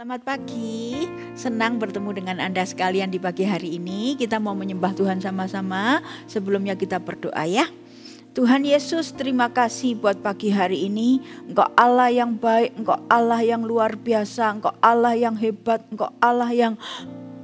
Selamat pagi, senang bertemu dengan Anda sekalian di pagi hari ini. Kita mau menyembah Tuhan sama-sama. Sebelumnya kita berdoa ya. Tuhan Yesus, terima kasih buat pagi hari ini. Engkau Allah yang baik, Engkau Allah yang luar biasa, Engkau Allah yang hebat, Engkau Allah yang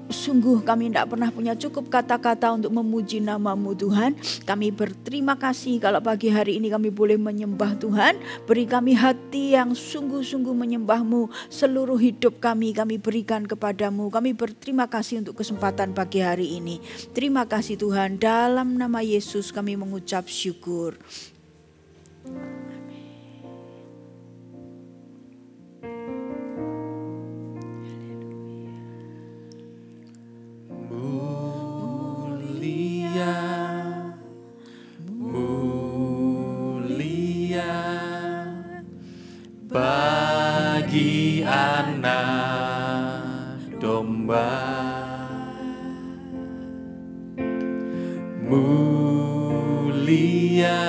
sungguh kami tidak pernah punya cukup kata-kata untuk memuji nama-Mu Tuhan. Kami berterima kasih kalau pagi hari ini kami boleh menyembah Tuhan. Beri kami hati yang sungguh-sungguh menyembah-Mu. Seluruh hidup kami berikan kepadamu. Kami berterima kasih untuk kesempatan pagi hari ini. Terima kasih Tuhan, dalam nama Yesus kami mengucap syukur. Bagi anak domba, mulia,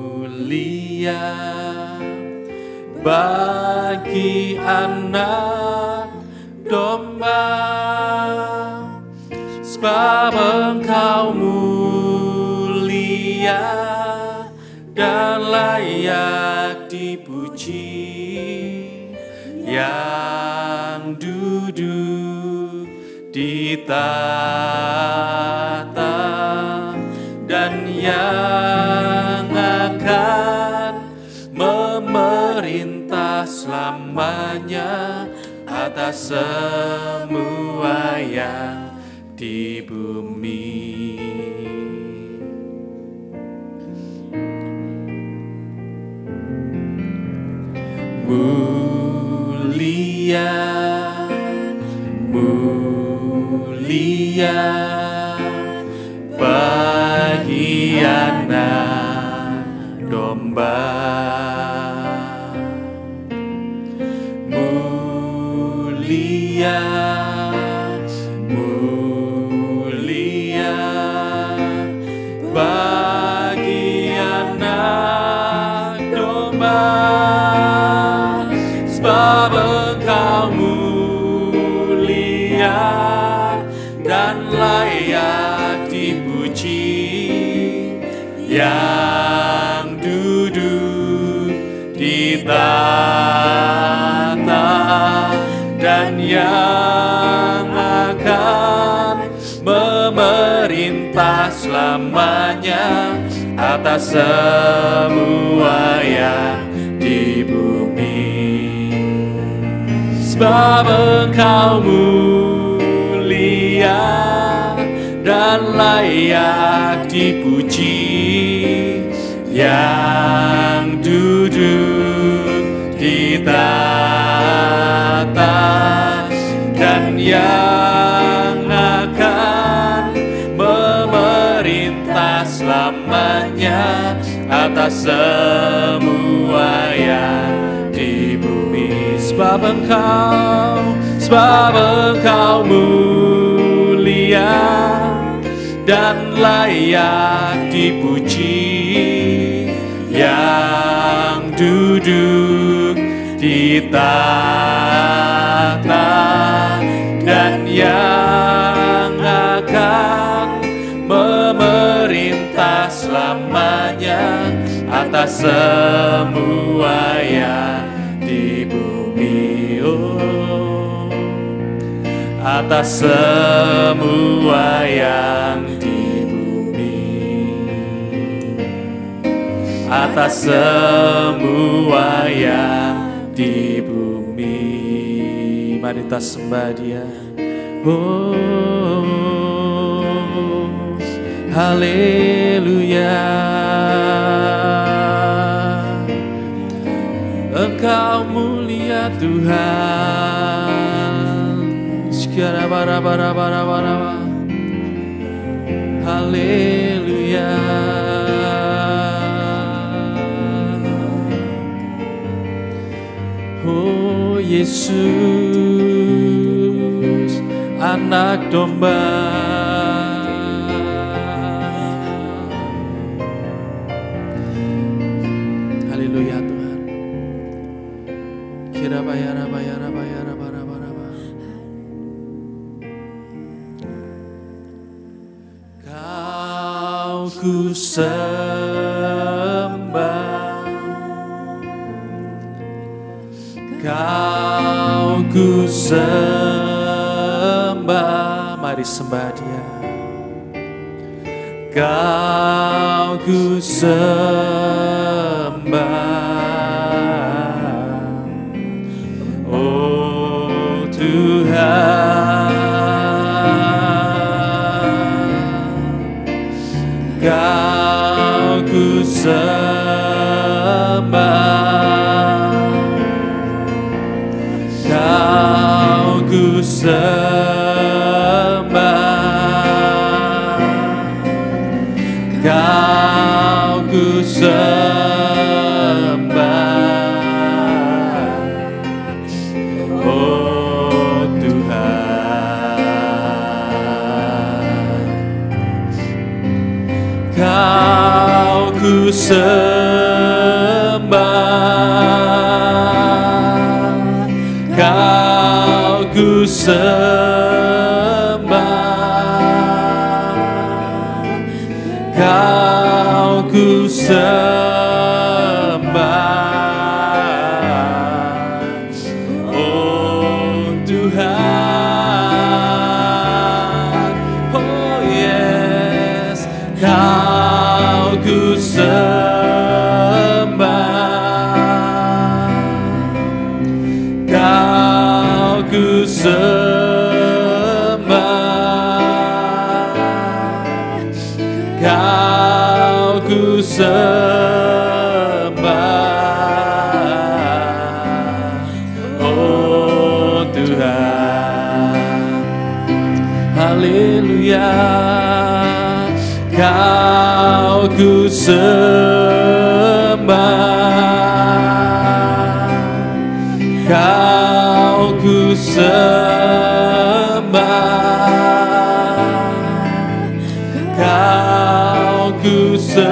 mulia bagi anak domba, sebab Engkau mulia dan layak dipuji, yang duduk di tahta dan yang akan memerintah selamanya atas semua yang di bumi. Mulia, mulia bagi anak domba, mulia, mulia bagi anak domba, sebab Engkau mulia dan layak dipuji, yang duduk di tahta dan yang akan memerintah selamanya atas semua yang di bumi. Sebab Engkau mulia dan layak dipuji, yang duduk di tahta dan yang akan memerintah selamanya atas semua yang di bumi. Sebab Engkau mulia dan layak dipuji, yang duduk di tahta dan yang akan memerintah selamanya atas semua yang di bumi, oh, atas semua yang di bumi, atas semua yang di bumi. Mari kita sembah Dia. Oh, haleluya. Engkau mulia Tuhan. Sekarang bara. Haleluya. Oh Yesus, anak domba. Haleluya Tuhan. Kau ku sembah, Kau ku sembah, mari sembah Dia. Kau ku sembah, oh Tuhan. Kau ku sembah, Kau ku sembah, Kau ku sembah, oh Tuhan. Kau ku sembah, Kau ku sembah, Kau ku sembah, oh Tuhan. Oh yes, Kau ku sembah, Kau ku sembah, Kau ku sembah, oh Tuhan. Haleluya. Kau ku sembah, Kau ku sembah, Kau ku sembah,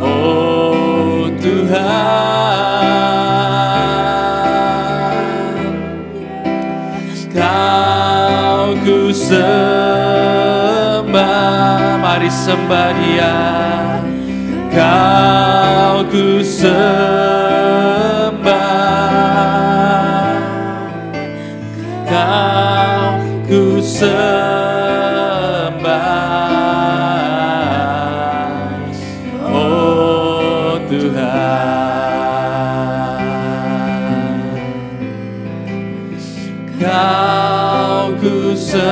oh Tuhan. Kau ku sembah, mari sembah Dia. Kau ku sembah, Kau ku sembah, oh Tuhan. Kau ku sembah,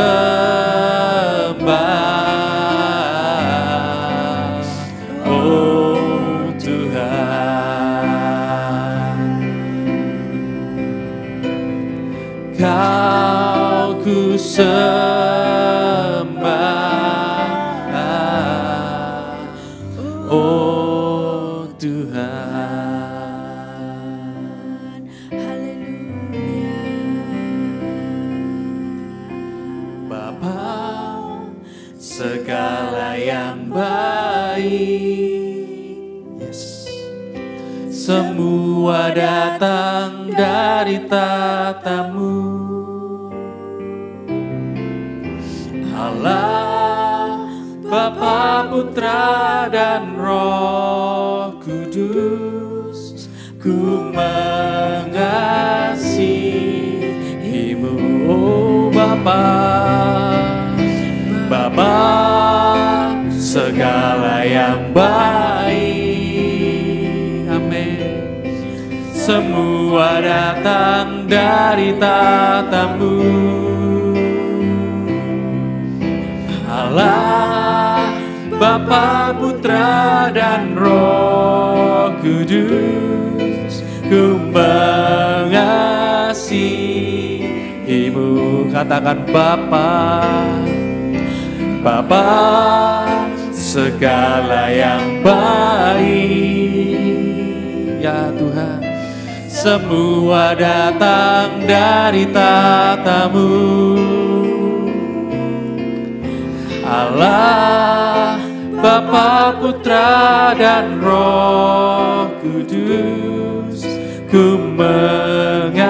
oh Tuhan. Kau ku sembah, oh Tuhan. Haleluya. Bapa segala yang baik, yes. Semua datang dari tatamu, Allah Bapa, Putra dan Roh Kudus. Ku mengasihimu, oh Bapa. Bapa segala yang baik, amin. Semua datang dari tatamu, Allah Bapa, Putra dan Roh Kudus. Ku mengasihimu, katakan Bapa. Bapa segala yang baik, ya Tuhan. Semua datang dari tatamu, Allah Bapa, Putra, dan Roh Kudus, ku mengasihimu.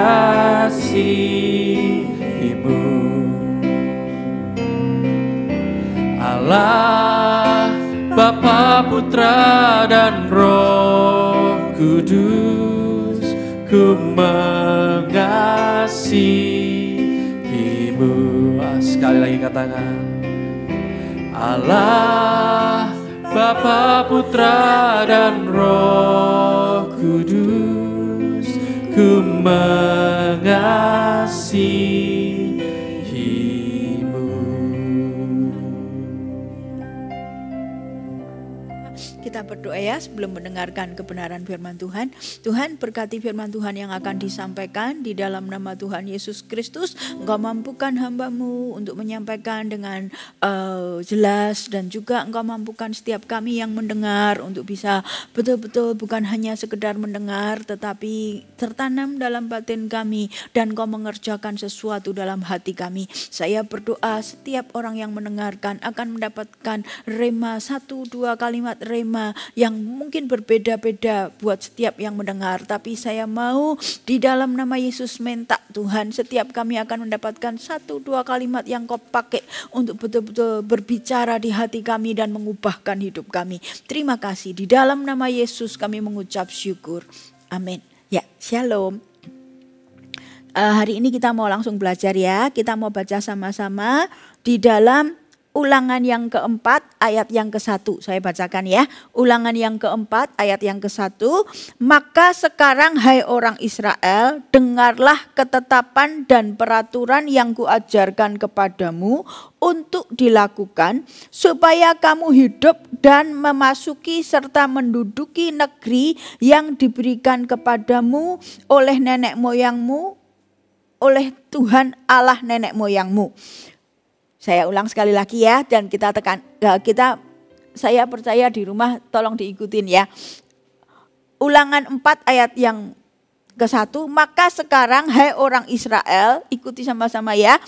Allah, Bapa, Putra, dan Roh Kudus, ku mengasihimu. Sekali lagi katakan, Allah, Bapa, Putra, dan Roh Kudus, ku mengasihimu. Kita berdoa ya sebelum mendengarkan kebenaran firman Tuhan. Tuhan, berkati firman Tuhan yang akan disampaikan di dalam nama Tuhan Yesus Kristus. Engkau mampukan hamba-Mu untuk menyampaikan dengan jelas, dan juga Engkau mampukan setiap kami yang mendengar untuk bisa betul-betul bukan hanya sekedar mendengar, tetapi tertanam dalam batin kami dan Engkau mengerjakan sesuatu dalam hati kami. Saya berdoa setiap orang yang mendengarkan akan mendapatkan rema, 1-2 kalimat rema yang mungkin berbeda-beda buat setiap yang mendengar. Tapi saya mau di dalam nama Yesus minta Tuhan, setiap kami akan mendapatkan 1-2 kalimat yang Kau pakai untuk betul-betul berbicara di hati kami dan mengubahkan hidup kami. Terima kasih, di dalam nama Yesus kami mengucap syukur. Amin. Ya, shalom. Hari ini kita mau langsung belajar ya. Kita mau baca sama-sama di dalam Ulangan yang keempat ayat yang ke-1. Saya bacakan ya. Ulangan yang keempat ayat yang ke-1. Maka sekarang hai orang Israel, dengarlah ketetapan dan peraturan yang kuajarkan kepadamu untuk dilakukan, supaya kamu hidup dan memasuki serta menduduki negeri yang diberikan kepadamu oleh nenek moyangmu, oleh Tuhan Allah nenek moyangmu. Saya ulang sekali lagi ya, dan saya percaya di rumah tolong diikutin ya. Ulangan 4 ayat yang ke-1. Maka sekarang hai orang Israel, ikuti sama-sama ya.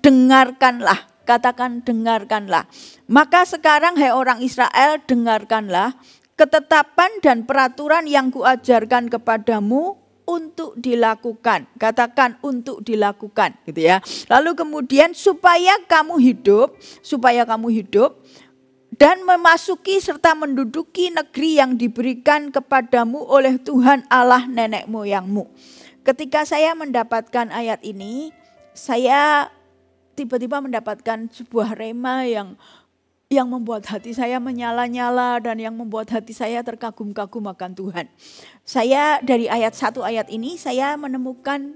Dengarkanlah, katakan dengarkanlah. Maka sekarang hai orang Israel, dengarkanlah ketetapan dan peraturan yang kuajarkan kepadamu untuk dilakukan. Katakan untuk dilakukan gitu ya. Lalu kemudian supaya kamu hidup dan memasuki serta menduduki negeri yang diberikan kepadamu oleh Tuhan Allah nenek moyangmu. Ketika saya mendapatkan ayat ini, saya tiba-tiba mendapatkan sebuah rema yang membuat hati saya menyala-nyala dan yang membuat hati saya terkagum-kagum akan Tuhan. Saya dari ayat 1 ayat ini saya menemukan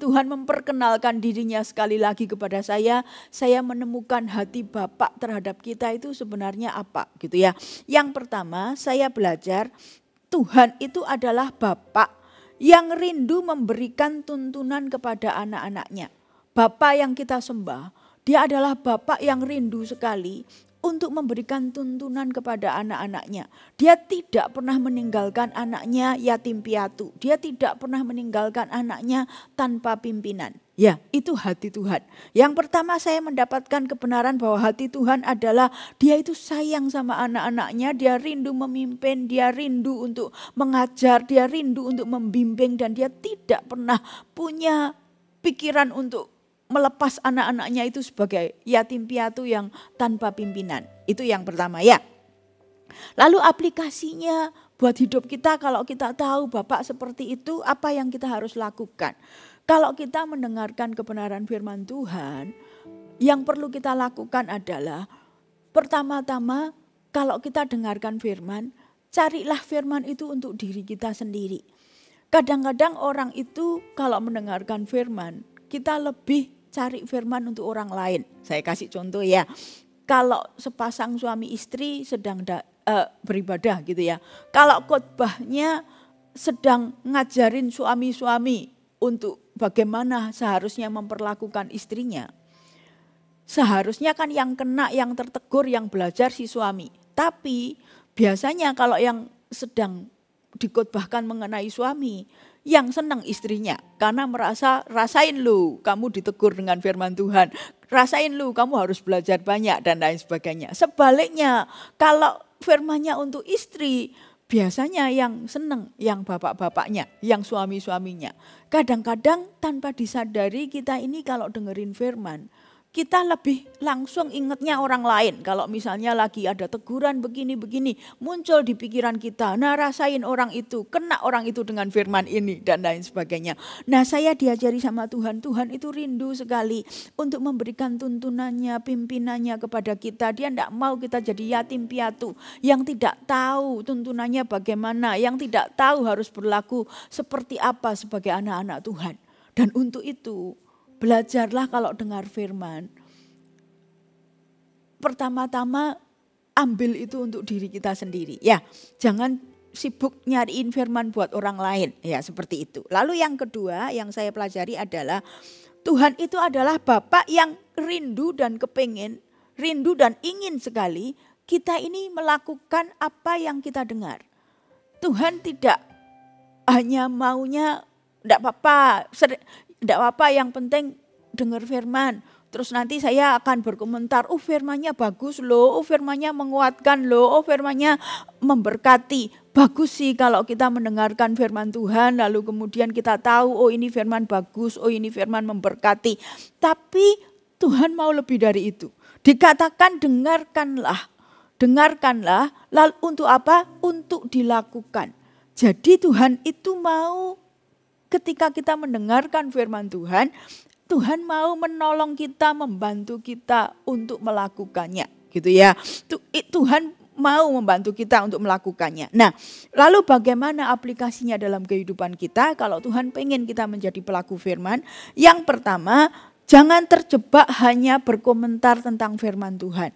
Tuhan memperkenalkan dirinya sekali lagi kepada saya. Saya menemukan hati Bapa terhadap kita itu sebenarnya apa gitu ya. Yang pertama saya belajar Tuhan itu adalah Bapa yang rindu memberikan tuntunan kepada anak-anaknya. Bapa yang kita sembah, Dia adalah Bapa yang rindu sekali untuk memberikan tuntunan kepada anak-anaknya. Dia tidak pernah meninggalkan anaknya yatim piatu. Dia tidak pernah meninggalkan anaknya tanpa pimpinan. Ya, itu hati Tuhan. Yang pertama saya mendapatkan kebenaran bahwa hati Tuhan adalah Dia itu sayang sama anak-anaknya. Dia rindu memimpin, Dia rindu untuk mengajar, Dia rindu untuk membimbing, dan Dia tidak pernah punya pikiran untuk melepas anak-anaknya itu sebagai yatim piatu yang tanpa pimpinan. Itu yang pertama ya. Lalu aplikasinya buat hidup kita, kalau kita tahu Bapak seperti itu, apa yang kita harus lakukan? Kalau kita mendengarkan kebenaran firman Tuhan, yang perlu kita lakukan adalah pertama-tama kalau kita dengarkan firman, carilah firman itu untuk diri kita sendiri. Kadang-kadang orang itu kalau mendengarkan firman, kita lebih cari firman untuk orang lain. Saya kasih contoh ya. Kalau sepasang suami istri sedang beribadah gitu ya. Kalau khotbahnya sedang ngajarin suami-suami untuk bagaimana seharusnya memperlakukan istrinya. Seharusnya kan yang kena, yang tertegur, yang belajar si suami. Tapi biasanya kalau yang sedang dikhotbahkan mengenai suami, yang senang istrinya karena merasa rasain lu kamu ditegur dengan firman Tuhan, rasain lu kamu harus belajar banyak dan lain sebagainya. Sebaliknya kalau firmannya untuk istri, biasanya yang senang yang bapak-bapaknya, yang suami-suaminya. Kadang-kadang tanpa disadari kita ini kalau dengerin firman, kita lebih langsung ingatnya orang lain. Kalau misalnya lagi ada teguran begini-begini, muncul di pikiran kita, nah rasain orang itu, kena orang itu dengan firman ini dan lain sebagainya. Nah saya diajari sama Tuhan, Tuhan itu rindu sekali untuk memberikan tuntunannya, pimpinannya kepada kita. Dia tidak mau kita jadi yatim piatu yang tidak tahu tuntunannya bagaimana, yang tidak tahu harus berlaku seperti apa sebagai anak-anak Tuhan. Dan untuk itu, belajarlah kalau dengar firman. Pertama-tama ambil itu untuk diri kita sendiri. Ya, jangan sibuk nyariin firman buat orang lain. Ya, seperti itu. Lalu yang kedua yang saya pelajari adalah Tuhan itu adalah Bapa yang rindu dan kepingin, rindu dan ingin sekali kita ini melakukan apa yang kita dengar. Tuhan tidak hanya maunya tidak apa-apa, yang penting dengar firman. Terus nanti saya akan berkomentar, firmannya bagus loh, firmannya menguatkan loh, firmannya memberkati. Bagus sih kalau kita mendengarkan firman Tuhan, lalu kemudian kita tahu, ini firman bagus, ini firman memberkati. Tapi Tuhan mau lebih dari itu. Dikatakan dengarkanlah, lalu untuk apa? Untuk dilakukan. Jadi Tuhan itu mau ketika kita mendengarkan firman Tuhan, Tuhan mau menolong kita, membantu kita untuk melakukannya, gitu ya. Tuhan mau membantu kita untuk melakukannya. Nah, lalu bagaimana aplikasinya dalam kehidupan kita kalau Tuhan pengen kita menjadi pelaku firman? Yang pertama, jangan terjebak hanya berkomentar tentang firman Tuhan.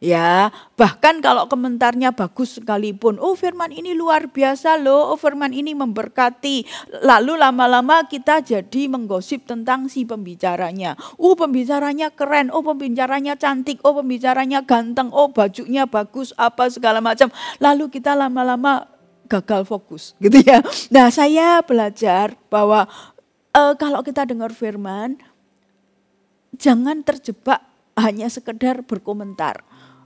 Ya, bahkan kalau komentarnya bagus sekalipun, firman ini luar biasa loh, firman ini memberkati. Lalu lama-lama kita jadi menggosip tentang si pembicaranya. Pembicaranya keren, pembicaranya cantik, pembicaranya ganteng, bajunya bagus, apa segala macam. Lalu kita lama-lama gagal fokus, gitu ya. Nah, saya belajar bahwa kalau kita dengar firman, jangan terjebak hanya sekedar berkomentar.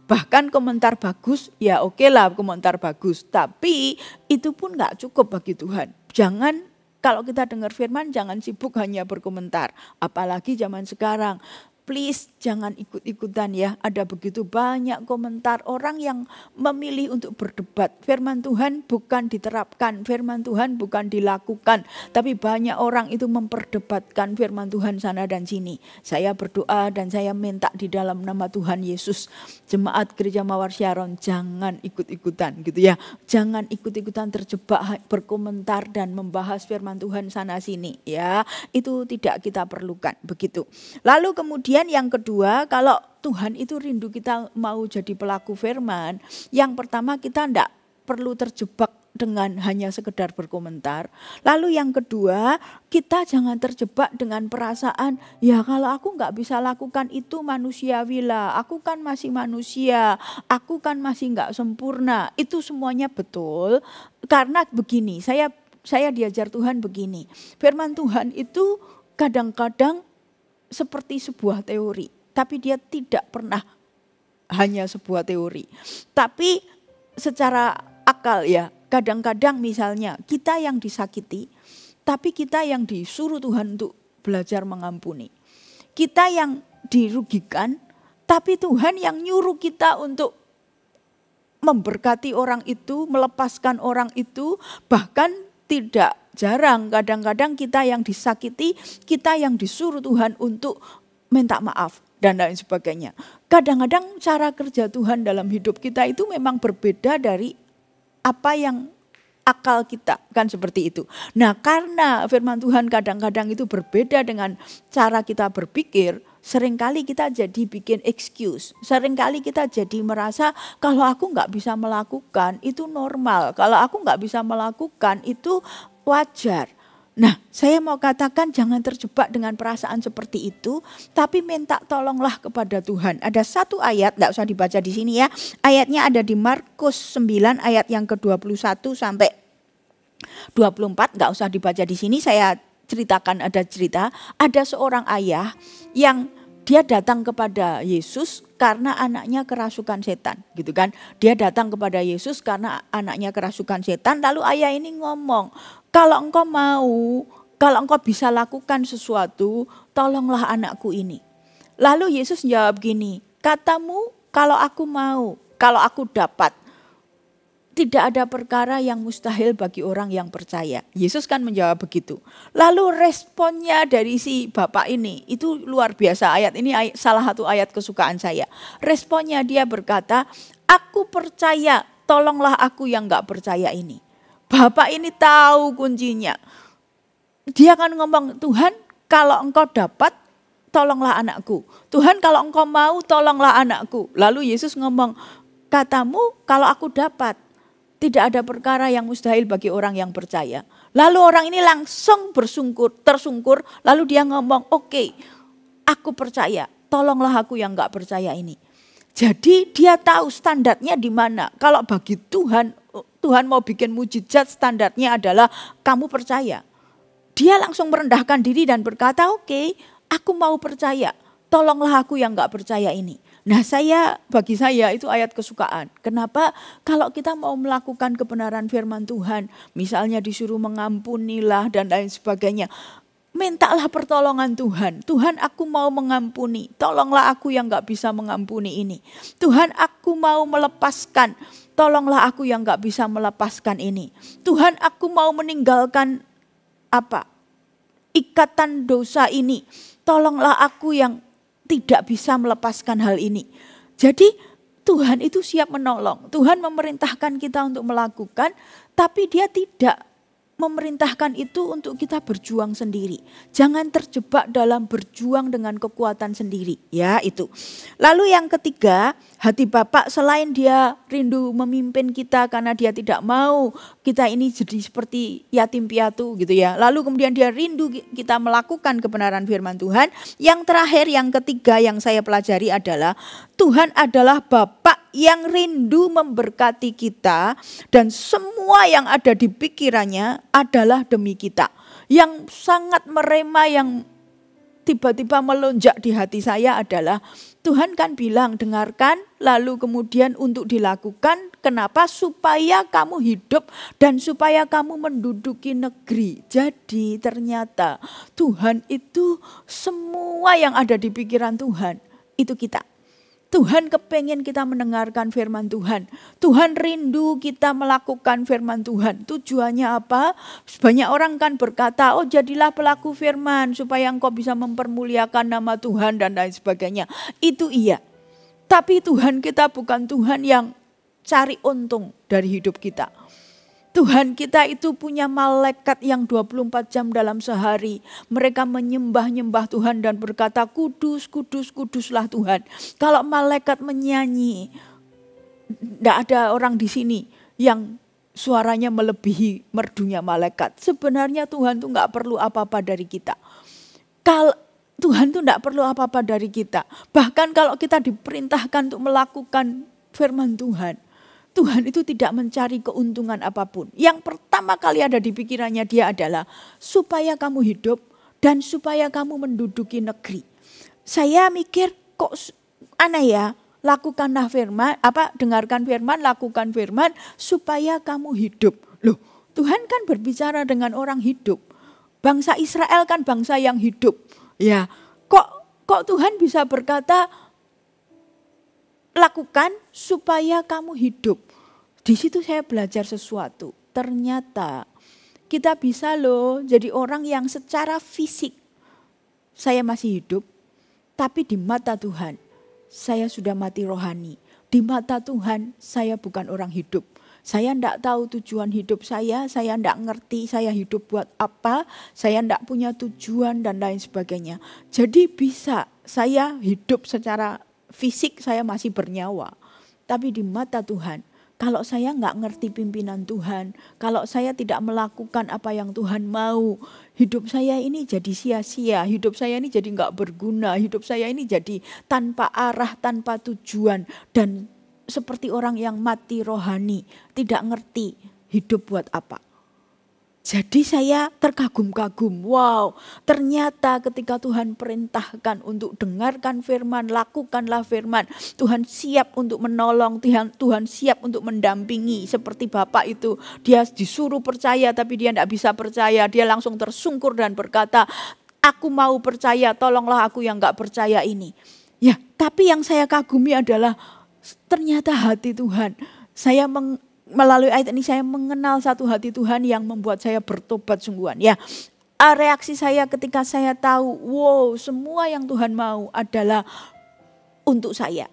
Bahkan komentar bagus, ya oke lah komentar bagus. Tapi itu pun gak cukup bagi Tuhan. Jangan, kalau kita dengar firman jangan sibuk hanya berkomentar. Apalagi zaman sekarang. Please jangan ikut-ikutan ya. Ada begitu banyak komentar orang yang memilih untuk berdebat. Firman Tuhan bukan diterapkan, firman Tuhan bukan dilakukan. Tapi banyak orang itu memperdebatkan firman Tuhan sana dan sini. Saya berdoa dan saya minta di dalam nama Tuhan Yesus. Jemaat Gereja Mawar Syaron jangan ikut-ikutan gitu ya. Jangan ikut-ikutan terjebak berkomentar dan membahas firman Tuhan sana sini ya. Itu tidak kita perlukan begitu. Lalu kemudian yang kedua, kalau Tuhan itu rindu kita mau jadi pelaku firman, yang pertama kita tidak perlu terjebak dengan hanya sekedar berkomentar. Lalu yang kedua, kita jangan terjebak dengan perasaan, ya kalau aku nggak bisa lakukan itu manusiawi lah, aku kan masih manusia, aku kan masih nggak sempurna. Itu semuanya betul, karena begini, saya diajar Tuhan begini, firman Tuhan itu kadang-kadang seperti sebuah teori, tapi dia tidak pernah hanya sebuah teori. Tapi secara akal ya, kadang-kadang misalnya kita yang disakiti, tapi kita yang disuruh Tuhan untuk belajar mengampuni. Kita yang dirugikan, tapi Tuhan yang nyuruh kita untuk memberkati orang itu, melepaskan orang itu, bahkan tidak jarang kadang-kadang kita yang disakiti, kita yang disuruh Tuhan untuk minta maaf dan lain sebagainya. Kadang-kadang cara kerja Tuhan dalam hidup kita itu memang berbeda dari apa yang akal kita, kan seperti itu. Nah, karena firman Tuhan kadang-kadang itu berbeda dengan cara kita berpikir, seringkali kita jadi bikin excuse. Seringkali kita jadi merasa kalau aku nggak bisa melakukan itu normal. Kalau aku nggak bisa melakukan itu wajar. Nah, saya mau katakan jangan terjebak dengan perasaan seperti itu, tapi minta tolonglah kepada Tuhan. Ada satu ayat, enggak usah dibaca di sini ya. Ayatnya ada di Markus 9 ayat yang ke-21 sampai 24 nggak usah dibaca di sini, saya ceritakan ada cerita. Ada seorang ayah yang dia datang kepada Yesus karena anaknya kerasukan setan, gitu kan. Dia datang kepada Yesus karena anaknya kerasukan setan. Lalu ayah ini ngomong, kalau engkau mau, kalau engkau bisa lakukan sesuatu, tolonglah anakku ini. Lalu Yesus jawab gini, katamu kalau aku mau, kalau aku dapat. Tidak ada perkara yang mustahil bagi orang yang percaya. Yesus kan menjawab begitu. Lalu responnya dari si bapak ini, itu luar biasa. Ayat ini salah satu ayat kesukaan saya. Responnya dia berkata, aku percaya, tolonglah aku yang gak percaya ini. Bapak ini tahu kuncinya. Dia kan ngomong, Tuhan kalau engkau dapat, tolonglah anakku. Tuhan kalau engkau mau, tolonglah anakku. Lalu Yesus ngomong, katamu kalau aku dapat. Tidak ada perkara yang mustahil bagi orang yang percaya. Lalu orang ini langsung tersungkur. Lalu dia ngomong, oke, aku percaya. Tolonglah aku yang gak percaya ini. Jadi dia tahu standarnya di mana. Kalau bagi Tuhan mau bikin mujizat, standarnya adalah kamu percaya. Dia langsung merendahkan diri dan berkata, oke, aku mau percaya. Tolonglah aku yang gak percaya ini. Nah bagi saya itu ayat kesukaan. Kenapa? Kalau kita mau melakukan kebenaran firman Tuhan, misalnya disuruh mengampunilah dan lain sebagainya, mintalah pertolongan Tuhan. Tuhan aku mau mengampuni, tolonglah aku yang gak bisa mengampuni ini. Tuhan aku mau melepaskan, tolonglah aku yang gak bisa melepaskan ini. Tuhan aku mau meninggalkan ikatan dosa ini, tolonglah aku yang tidak bisa melepaskan hal ini. Jadi Tuhan itu siap menolong. Tuhan memerintahkan kita untuk melakukan, tapi dia tidak memerintahkan itu untuk kita berjuang sendiri. Jangan terjebak dalam berjuang dengan kekuatan sendiri. Ya itu. Lalu yang ketiga, hati Bapak selain dia rindu memimpin kita karena dia tidak mau kita ini jadi seperti yatim piatu gitu ya. Lalu kemudian dia rindu kita melakukan kebenaran firman Tuhan. Yang terakhir, yang ketiga yang saya pelajari adalah Tuhan adalah Bapa yang rindu memberkati kita dan semua yang ada di pikirannya adalah demi kita. Yang sangat merema, yang tiba-tiba melonjak di hati saya adalah Tuhan kan bilang dengarkan lalu kemudian untuk dilakukan. Kenapa? Supaya kamu hidup dan supaya kamu menduduki negeri. Jadi ternyata Tuhan itu semua yang ada di pikiran Tuhan itu kita. Tuhan kepengen kita mendengarkan firman Tuhan. Tuhan rindu kita melakukan firman Tuhan. Tujuannya apa? Banyak orang kan berkata, oh jadilah pelaku firman supaya engkau bisa mempermuliakan nama Tuhan dan lain sebagainya. Itu iya. Tapi Tuhan kita bukan Tuhan yang cari untung dari hidup kita. Tuhan kita itu punya malaikat yang 24 jam dalam sehari. Mereka menyembah-nyembah Tuhan dan berkata, kudus, kudus, kuduslah Tuhan. Kalau malaikat menyanyi, tidak ada orang di sini yang suaranya melebihi merdunya malaikat. Sebenarnya Tuhan itu nggak perlu apa-apa dari kita. Kalau Tuhan itu tidak perlu apa-apa dari kita. Bahkan kalau kita diperintahkan untuk melakukan firman Tuhan, Tuhan itu tidak mencari keuntungan apapun. Yang pertama kali ada di pikirannya dia adalah supaya kamu hidup dan supaya kamu menduduki negeri. Saya mikir kok aneh ya, lakukanlah firman, dengarkan firman, lakukan firman supaya kamu hidup. Loh, Tuhan kan berbicara dengan orang hidup. Bangsa Israel kan bangsa yang hidup. Ya, kok Tuhan bisa berkata lakukan supaya kamu hidup. Di situ saya belajar sesuatu. Ternyata kita bisa loh jadi orang yang secara fisik saya masih hidup, tapi di mata Tuhan saya sudah mati rohani. Di mata Tuhan saya bukan orang hidup. Saya tidak tahu tujuan hidup saya tidak ngerti saya hidup buat apa, saya tidak punya tujuan dan lain sebagainya. Jadi bisa saya hidup secara fisik saya masih bernyawa. Tapi di mata Tuhan, kalau saya nggak ngerti pimpinan Tuhan, kalau saya tidak melakukan apa yang Tuhan mau, hidup saya ini jadi sia-sia, hidup saya ini jadi nggak berguna, hidup saya ini jadi tanpa arah, tanpa tujuan. Dan seperti orang yang mati rohani, tidak ngerti hidup buat apa. Jadi saya terkagum-kagum, wow, ternyata ketika Tuhan perintahkan untuk dengarkan firman, lakukanlah firman, Tuhan siap untuk menolong, Tuhan siap untuk mendampingi. Seperti Bapak itu, dia disuruh percaya tapi dia tidak bisa percaya, dia langsung tersungkur dan berkata, aku mau percaya, tolonglah aku yang gak percaya ini. Ya, tapi yang saya kagumi adalah ternyata hati Tuhan. Melalui ayat ini saya mengenal satu hati Tuhan yang membuat saya bertobat sungguhan. Ya, reaksi saya ketika saya tahu, wow, semua yang Tuhan mau adalah untuk saya.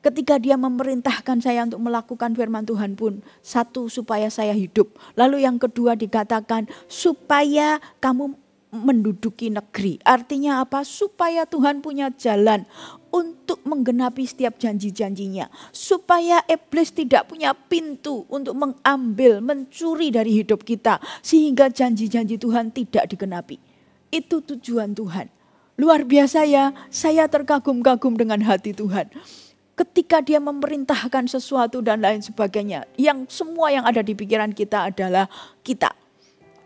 Ketika dia memerintahkan saya untuk melakukan firman Tuhan pun, satu, supaya saya hidup. Lalu yang kedua dikatakan, supaya kamu menduduki negeri. Artinya apa? Supaya Tuhan punya jalan untuk menggenapi setiap janji-janjinya. Supaya iblis tidak punya pintu untuk mengambil, mencuri dari hidup kita. Sehingga janji-janji Tuhan tidak digenapi. Itu tujuan Tuhan. Luar biasa ya, saya terkagum-kagum dengan hati Tuhan. Ketika dia memerintahkan sesuatu dan lain sebagainya. Yang semua yang ada di pikiran kita adalah kita.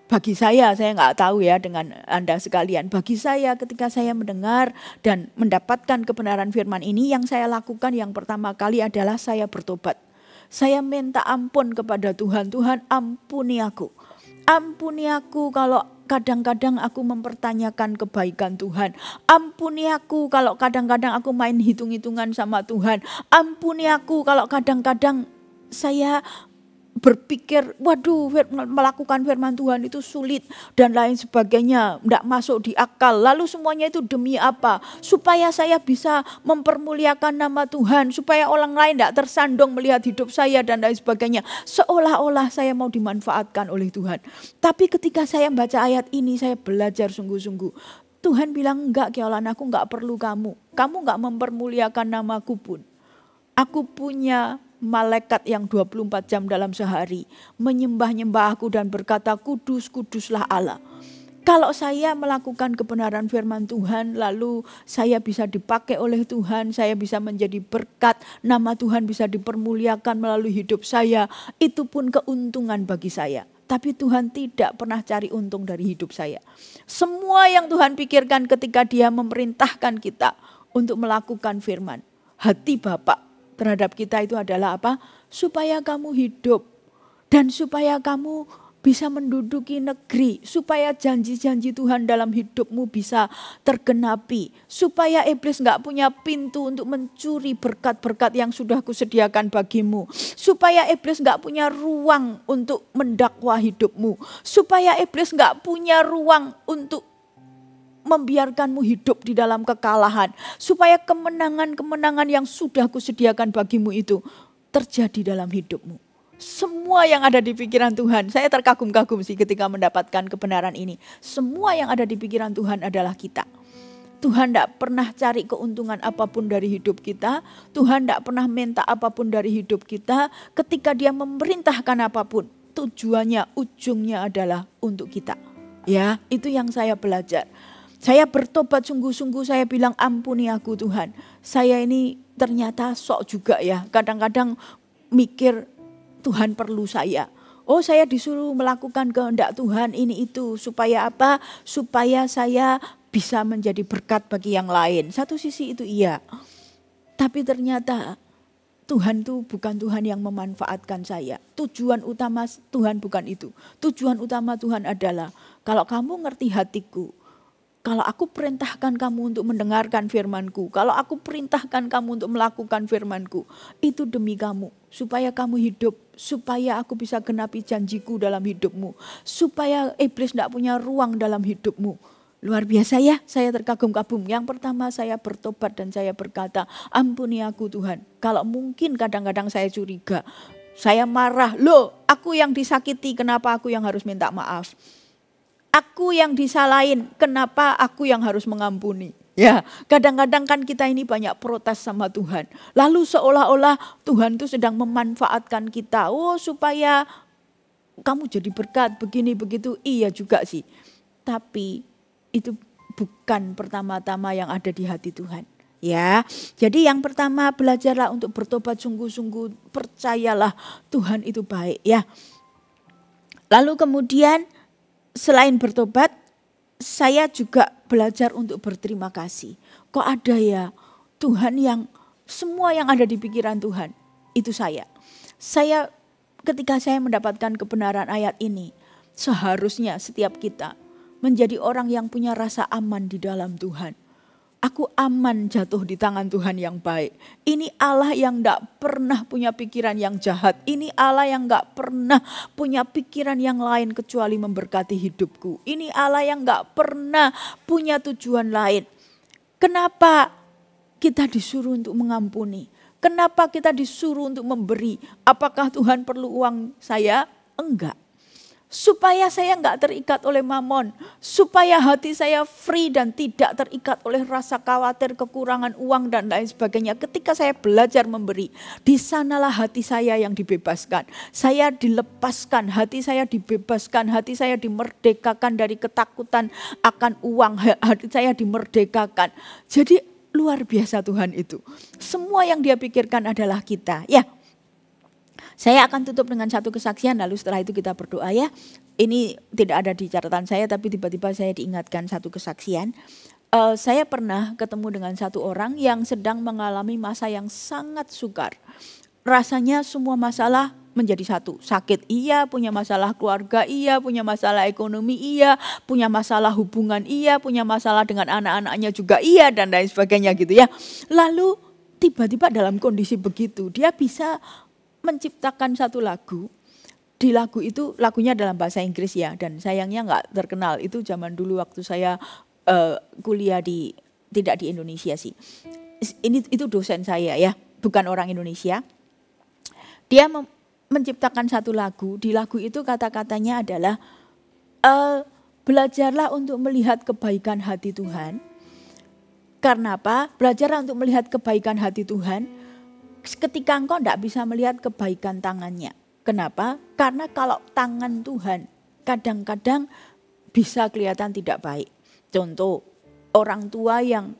Bagi saya nggak tahu ya dengan Anda sekalian. Bagi saya ketika saya mendengar dan mendapatkan kebenaran firman ini, yang saya lakukan yang pertama kali adalah saya bertobat. Saya minta ampun kepada Tuhan. Tuhan, ampuni aku. Ampuni aku kalau kadang-kadang aku mempertanyakan kebaikan Tuhan. Ampuni aku kalau kadang-kadang aku main hitung-hitungan sama Tuhan. Ampuni aku kalau kadang-kadang saya berpikir, waduh, melakukan firman Tuhan itu sulit dan lain sebagainya, tidak masuk di akal. Lalu semuanya itu demi apa? Supaya saya bisa mempermuliakan nama Tuhan, supaya orang lain tidak tersandung melihat hidup saya dan lain sebagainya. Seolah-olah saya mau dimanfaatkan oleh Tuhan. Tapi ketika saya membaca ayat ini, saya belajar sungguh-sungguh. Tuhan bilang, enggak Keolan, aku enggak perlu kamu. Kamu enggak mempermuliakan namaku pun. Aku punya malaikat yang 24 jam dalam sehari menyembah-nyembah aku dan berkata, kudus, kuduslah Allah. Kalau saya melakukan kebenaran firman Tuhan, lalu saya bisa dipakai oleh Tuhan, saya bisa menjadi berkat, nama Tuhan bisa dipermuliakan melalui hidup saya, itu pun keuntungan bagi saya. Tapi Tuhan tidak pernah cari untung dari hidup saya. Semua yang Tuhan pikirkan ketika dia memerintahkan kita untuk melakukan firman, hati Bapa terhadap kita itu adalah apa? Supaya kamu hidup dan supaya kamu bisa menduduki negeri, supaya janji-janji Tuhan dalam hidupmu bisa tergenapi, supaya iblis gak punya pintu untuk mencuri berkat-berkat yang sudah kusediakan bagimu, supaya iblis gak punya ruang untuk mendakwa hidupmu, supaya iblis gak punya ruang untuk membiarkanmu hidup di dalam kekalahan, supaya kemenangan-kemenangan yang sudah kusediakan bagimu itu terjadi dalam hidupmu. Semua yang ada di pikiran Tuhan, saya terkagum-kagum sih ketika mendapatkan kebenaran ini. Semua yang ada di pikiran Tuhan adalah kita. Tuhan tidak pernah cari keuntungan apapun dari hidup kita. Tuhan tidak pernah minta apapun dari hidup kita. Ketika dia memerintahkan apapun, tujuannya, ujungnya adalah untuk kita. Ya, itu yang saya belajar. Saya bertobat sungguh-sungguh, saya bilang ampuni aku Tuhan. Saya ini ternyata sok juga ya. Kadang-kadang mikir Tuhan perlu saya. Oh, saya disuruh melakukan kehendak Tuhan ini itu. Supaya apa? Supaya saya bisa menjadi berkat bagi yang lain. Satu sisi itu iya. Tapi ternyata Tuhan itu bukan Tuhan yang memanfaatkan saya. Tujuan utama Tuhan bukan itu. Tujuan utama Tuhan adalah kalau kamu ngerti hatiku, kalau aku perintahkan kamu untuk mendengarkan firmanku, kalau aku perintahkan kamu untuk melakukan firmanku, itu demi kamu, supaya kamu hidup, supaya aku bisa genapi janjiku dalam hidupmu, supaya iblis tidak punya ruang dalam hidupmu. Luar biasa ya, saya terkagum-kagum. Yang pertama saya bertobat dan saya berkata, ampuni aku Tuhan. Kalau mungkin kadang-kadang saya curiga, saya marah, loh aku yang disakiti, kenapa aku yang harus minta maaf? Aku yang disalahin, kenapa aku yang harus mengampuni? Ya, kadang-kadang kan kita ini banyak protes sama Tuhan. Lalu seolah-olah Tuhan itu sedang memanfaatkan kita. Oh, supaya kamu jadi berkat, begini begitu. Iya juga sih. Tapi itu bukan pertama-tama yang ada di hati Tuhan. Ya, jadi yang pertama belajarlah untuk bertobat sungguh-sungguh. Percayalah Tuhan itu baik ya. Lalu kemudian selain bertobat, saya juga belajar untuk berterima kasih. Kok ada ya Tuhan yang semua yang ada di pikiran Tuhan, itu saya. Ketika saya mendapatkan kebenaran ayat ini, seharusnya setiap kita menjadi orang yang punya rasa aman di dalam Tuhan. Aku aman jatuh di tangan Tuhan yang baik. Ini Allah yang gak pernah punya pikiran yang jahat. Ini Allah yang gak pernah punya pikiran yang lain kecuali memberkati hidupku. Ini Allah yang gak pernah punya tujuan lain. Kenapa kita disuruh untuk mengampuni? Kenapa kita disuruh untuk memberi? Apakah Tuhan perlu uang saya? Enggak. Supaya saya enggak terikat oleh mamon. Supaya hati saya free dan tidak terikat oleh rasa khawatir, kekurangan uang dan lain sebagainya. Ketika saya belajar memberi, di sanalah hati saya yang dibebaskan. Saya dilepaskan, hati saya dibebaskan, hati saya dimerdekakan dari ketakutan akan uang. Hati saya dimerdekakan. Jadi luar biasa Tuhan itu. Semua yang Dia pikirkan adalah kita. Ya. Saya akan tutup dengan satu kesaksian, lalu setelah itu kita berdoa ya. Ini tidak ada di catatan saya, tapi tiba-tiba saya diingatkan satu kesaksian. Saya pernah ketemu dengan satu orang yang sedang mengalami masa yang sangat sukar. Rasanya semua masalah menjadi satu. Sakit iya, punya masalah keluarga iya, punya masalah ekonomi iya, punya masalah hubungan iya, punya masalah dengan anak-anaknya juga iya, dan lain sebagainya gitu ya. Lalu tiba-tiba dalam kondisi begitu, dia bisa menciptakan satu lagu. Di lagu itu, lagunya dalam bahasa Inggris ya, dan sayangnya nggak terkenal. Itu zaman dulu waktu saya kuliah tidak di Indonesia sih. Itu dosen saya ya, bukan orang Indonesia. Dia menciptakan satu lagu. Di lagu itu kata-katanya adalah belajarlah untuk melihat kebaikan hati Tuhan. Karena apa? Belajarlah untuk melihat kebaikan hati Tuhan. Ketika engkau tidak bisa melihat kebaikan tangannya. Kenapa? Karena kalau tangan Tuhan kadang-kadang bisa kelihatan tidak baik. Contoh, orang tua yang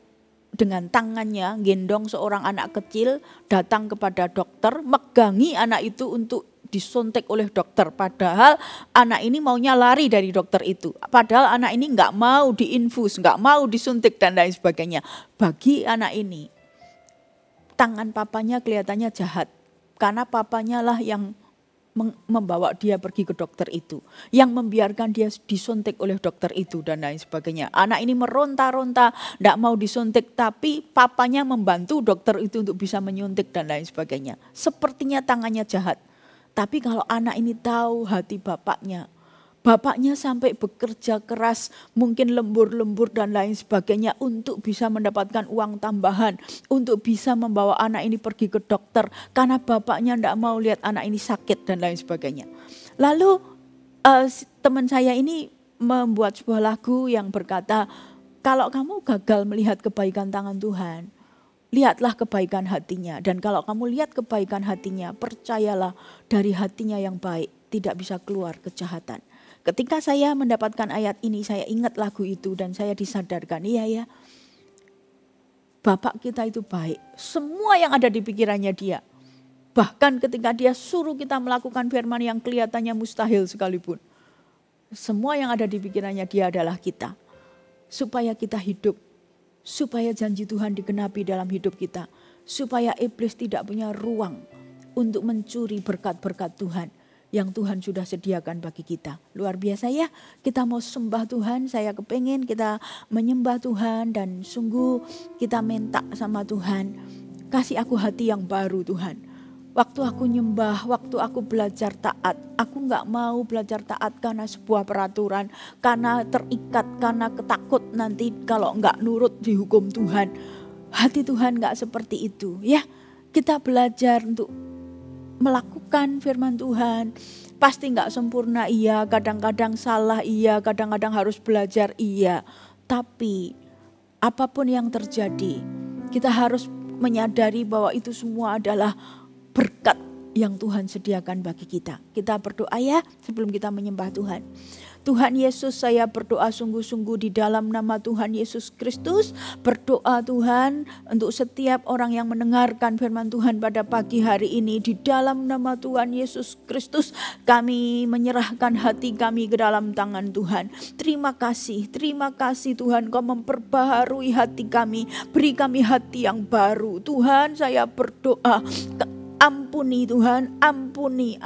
dengan tangannya gendong seorang anak kecil datang kepada dokter, megangi anak itu untuk disuntik oleh dokter. Padahal anak ini maunya lari dari dokter itu. Padahal anak ini nggak mau diinfus, nggak mau disuntik dan lain sebagainya. Bagi anak ini, tangan papanya kelihatannya jahat. Karena papanya lah yang membawa dia pergi ke dokter itu. Yang membiarkan dia disuntik oleh dokter itu dan lain sebagainya. Anak ini meronta-ronta, tidak mau disuntik. Tapi papanya membantu dokter itu untuk bisa menyuntik dan lain sebagainya. Sepertinya tangannya jahat. Tapi kalau anak ini tahu hati bapaknya sampai bekerja keras, mungkin lembur-lembur dan lain sebagainya untuk bisa mendapatkan uang tambahan, untuk bisa membawa anak ini pergi ke dokter, karena bapaknya tidak mau lihat anak ini sakit dan lain sebagainya. Lalu teman saya ini membuat sebuah lagu yang berkata, kalau kamu gagal melihat kebaikan tangan Tuhan, lihatlah kebaikan hatinya. Dan kalau kamu lihat kebaikan hatinya, percayalah dari hatinya yang baik tidak bisa keluar kejahatan. Ketika saya mendapatkan ayat ini, saya ingat lagu itu dan saya disadarkan, iya ya, Bapak kita itu baik. Semua yang ada di pikirannya Dia. Bahkan ketika Dia suruh kita melakukan firman yang kelihatannya mustahil sekalipun. Semua yang ada di pikirannya Dia adalah kita. Supaya kita hidup. Supaya janji Tuhan digenapi dalam hidup kita. Supaya iblis tidak punya ruang untuk mencuri berkat-berkat Tuhan yang Tuhan sudah sediakan bagi kita. Luar biasa ya, kita mau sembah Tuhan, saya kepengen kita menyembah Tuhan dan sungguh kita minta sama Tuhan, kasih aku hati yang baru Tuhan. Waktu aku nyembah, waktu aku belajar taat, aku gak mau belajar taat karena sebuah peraturan, karena terikat, karena ketakut nanti kalau gak nurut dihukum Tuhan. Hati Tuhan gak seperti itu ya, kita belajar untuk melakukan firman Tuhan. Pasti gak sempurna iya, kadang-kadang salah iya, kadang-kadang harus belajar iya. Tapi apapun yang terjadi, kita harus menyadari bahwa itu semua adalah berkat yang Tuhan sediakan bagi kita. Kita berdoa ya sebelum kita menyembah Tuhan. Tuhan Yesus, saya berdoa sungguh-sungguh di dalam nama Tuhan Yesus Kristus. Berdoa Tuhan untuk setiap orang yang mendengarkan firman Tuhan pada pagi hari ini. Di dalam nama Tuhan Yesus Kristus kami menyerahkan hati kami ke dalam tangan Tuhan. Terima kasih Tuhan, Kau memperbaharui hati kami. Beri kami hati yang baru. Tuhan, saya berdoa, ampuni Tuhan, ampuni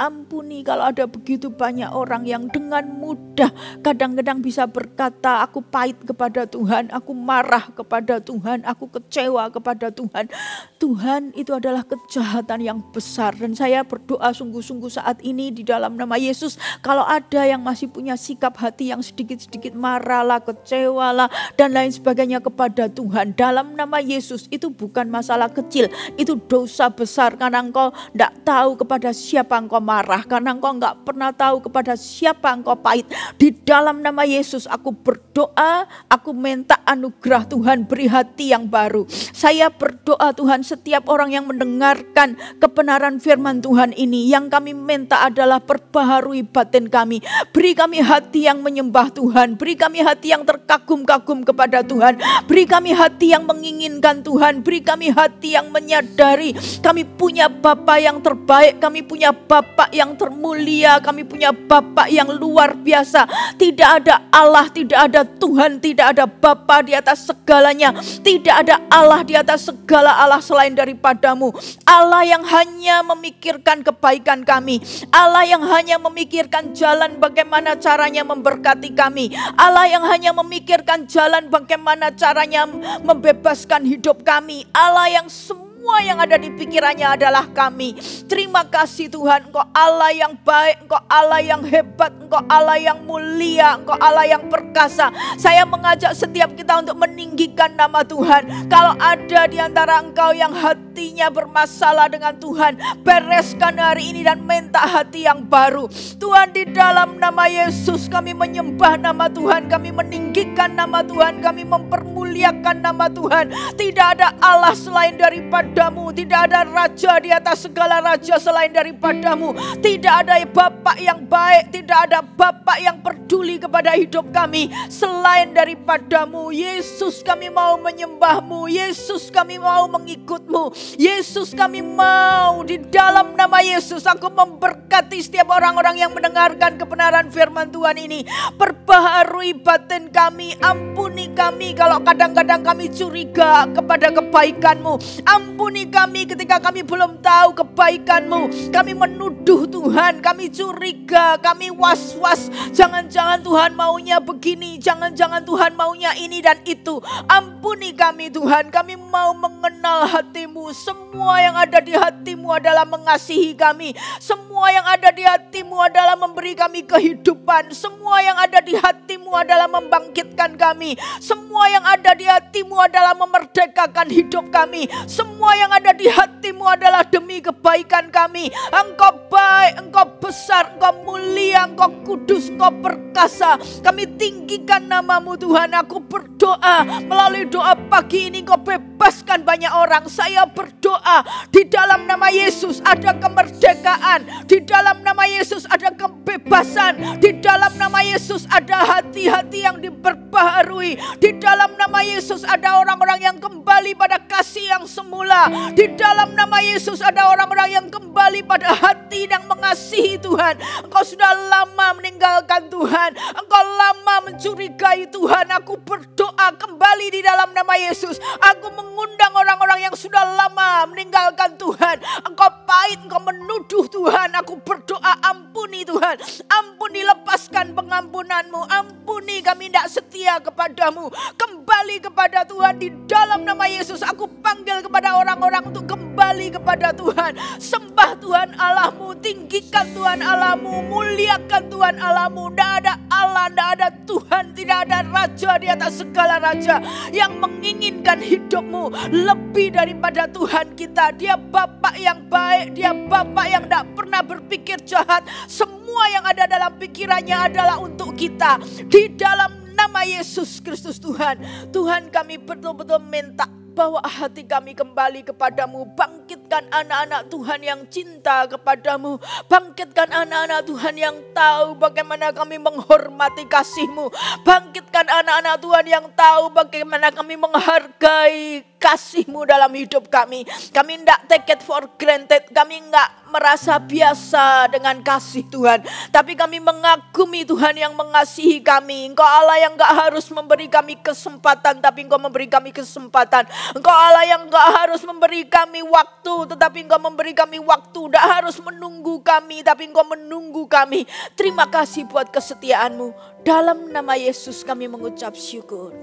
kalau ada begitu banyak orang yang dengan mudah kadang-kadang bisa berkata, aku pahit kepada Tuhan, aku marah kepada Tuhan, aku kecewa kepada Tuhan. Tuhan, itu adalah kejahatan yang besar, dan saya berdoa sungguh-sungguh saat ini di dalam nama Yesus, kalau ada yang masih punya sikap hati yang sedikit-sedikit marahlah, kecewalah dan lain sebagainya kepada Tuhan, dalam nama Yesus, itu bukan masalah kecil, itu dosa besar karena engkau tidak tahu kepada siapa engkau marah, karena engkau enggak pernah tahu kepada siapa engkau pahit. Di dalam nama Yesus aku berdoa, aku minta anugerah Tuhan, beri hati yang baru. Saya berdoa Tuhan, setiap orang yang mendengarkan kebenaran firman Tuhan ini, yang kami minta adalah perbaharui batin kami. Beri kami hati yang menyembah Tuhan, beri kami hati yang terkagum-kagum kepada Tuhan, beri kami hati yang menginginkan Tuhan, beri kami hati yang menyadari kami punya Bapa yang terbaik, kami punya Bapa yang termulia, kami punya Bapa yang luar biasa. Tidak ada Allah, tidak ada Tuhan, tidak ada Bapa di atas segalanya, tidak ada Allah di atas segala Allah selain daripadamu. Allah yang hanya memikirkan kebaikan kami, Allah yang hanya memikirkan jalan bagaimana caranya memberkati kami, Allah yang hanya memikirkan jalan bagaimana caranya membebaskan hidup kami, Allah yang semua yang ada di pikirannya adalah kami. Terima kasih Tuhan, Engkau Allah yang baik, Engkau Allah yang hebat, Engkau Allah yang mulia, Engkau Allah yang perkasa. Saya mengajak setiap kita untuk meninggikan nama Tuhan. Kalau ada di antara engkau yang hatinya bermasalah dengan Tuhan, bereskan hari ini dan minta hati yang baru. Tuhan, di dalam nama Yesus kami menyembah nama Tuhan, kami meninggikan nama Tuhan, kami mempermuliakan nama Tuhan. Tidak ada Allah selain daripadamu, tidak ada raja di atas segala raja selain daripadamu, tidak ada Bapa yang baik, tidak ada Bapa yang peduli kepada hidup kami selain daripadamu. Yesus, kami mau menyembahmu, Yesus kami mau mengikutmu, Yesus kami mau. Di dalam nama Yesus aku memberkati setiap orang-orang yang mendengarkan kebenaran firman Tuhan ini. Perbaharui batin kami, ampuni kami kalau kadang-kadang kami curiga kepada kebaikan-Mu, ampuni kami ketika kami belum tahu kebaikan-Mu, kami menuduh Tuhan, kami curiga, kami was-was, jangan-jangan Tuhan maunya begini, jangan-jangan Tuhan maunya ini dan itu. Ampuni kami Tuhan, kami mau mengenal hati-Mu. Semua yang ada di hati-Mu adalah mengasihi kami, semua yang ada di hati-Mu adalah memberi kami kehidupan, semua yang ada di hati-Mu adalah membangkitkan kami, semua yang ada di hati-Mu adalah memerdekakan hidup kami, semua yang ada di hati-Mu adalah demi kebaikan kami. Engkau baik, Engkau besar, Engkau mulia, Engkau kudus, Engkau perkasa. Kami tinggikan nama-Mu Tuhan. Aku berdoa melalui doa pagi ini Engkau bebaskan banyak orang. Saya berdoa di dalam nama Yesus ada kemerdekaan, di dalam nama Yesus ada kebebasan, di dalam nama Yesus ada hati-hati yang diperbaharui, di dalam nama Yesus ada orang-orang yang kembali pada kasih yang semula, di dalam nama Yesus ada orang-orang yang kembali pada hati yang mengasihi Tuhan. Engkau sudah lama meninggalkan Tuhan, engkau lama mencurigai Tuhan. Aku berdoa kembali di dalam nama Yesus. Aku mengundang orang-orang yang sudah lama meninggalkan Tuhan. Engkau pahit, engkau menuduh Tuhan. Aku berdoa ampuni Tuhan, ampuni, lepaskan pengampunan-Mu, ampuni kami tidak setia kepadamu. Kembali kepada Tuhan di dalam nama Yesus. Aku panggil kepada orang-orang untuk kembali kepada Tuhan. Sembah Tuhan Allahmu, tinggikan Tuhan Allahmu, muliakan Tuhan Allahmu. Tidak ada Allah, tidak ada Tuhan, tidak ada raja di atas segala raja yang menginginkan hidupmu lebih daripada Tuhan kita. Dia Bapa yang baik, Dia Bapa yang tidak pernah berpikir jahat. Semua yang ada dalam pikirannya adalah untuk kita. Di dalam nama Yesus Kristus Tuhan, Tuhan kami betul-betul minta bawa hati kami kembali kepadamu, Bangkitkan anak-anak Tuhan yang cinta kepadamu. Bangkitkan anak-anak Tuhan yang tahu bagaimana kami menghormati kasih-Mu. Bangkitkan anak-anak Tuhan yang tahu bagaimana kami menghargai kasih-Mu dalam hidup kami. Kami tidak take it for granted. Kami tidak merasa biasa dengan kasih Tuhan. Tapi kami mengagumi Tuhan yang mengasihi kami. Engkau Allah yang gak harus memberi kami kesempatan, tapi Engkau memberi kami kesempatan. Engkau Allah yang gak harus memberi kami waktu, tetapi Engkau memberi kami waktu. Gak harus menunggu kami, tapi Engkau menunggu kami. Terima kasih buat kesetiaan-Mu. Dalam nama Yesus kami mengucap syukur.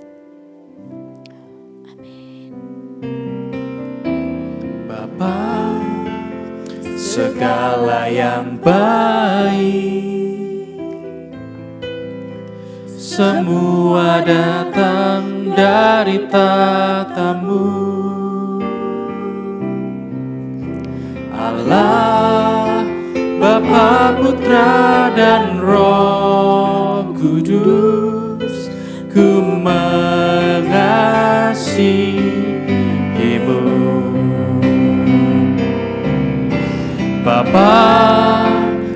Amin. Bapa, segala yang baik, semua datang dari tatamu. Allah, Bapa, Putra, dan Roh Kudus, ku mengasihimu. Bapa,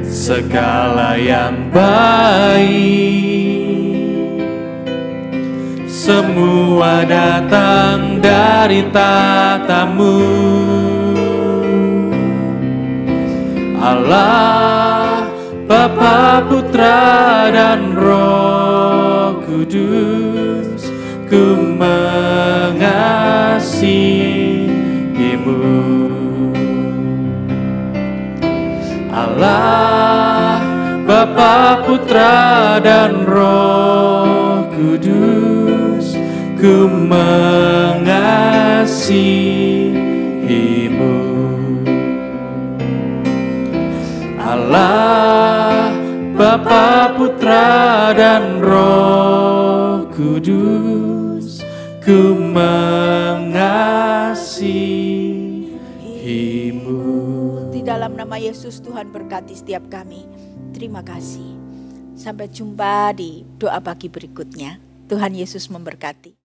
segala yang baik, semua datang dari tatamu. Allah, Bapa, Putra, dan Roh Kudus, ku mengasihimu. Allah, Bapa, Putra, dan Roh Kudus, ku mengasihimu. Allah, Bapa, Putra, dan Roh Kudus, ku mengasihimu. Dalam nama Yesus Tuhan berkati setiap kami. Terima kasih. Sampai jumpa di doa pagi berikutnya. Tuhan Yesus memberkati.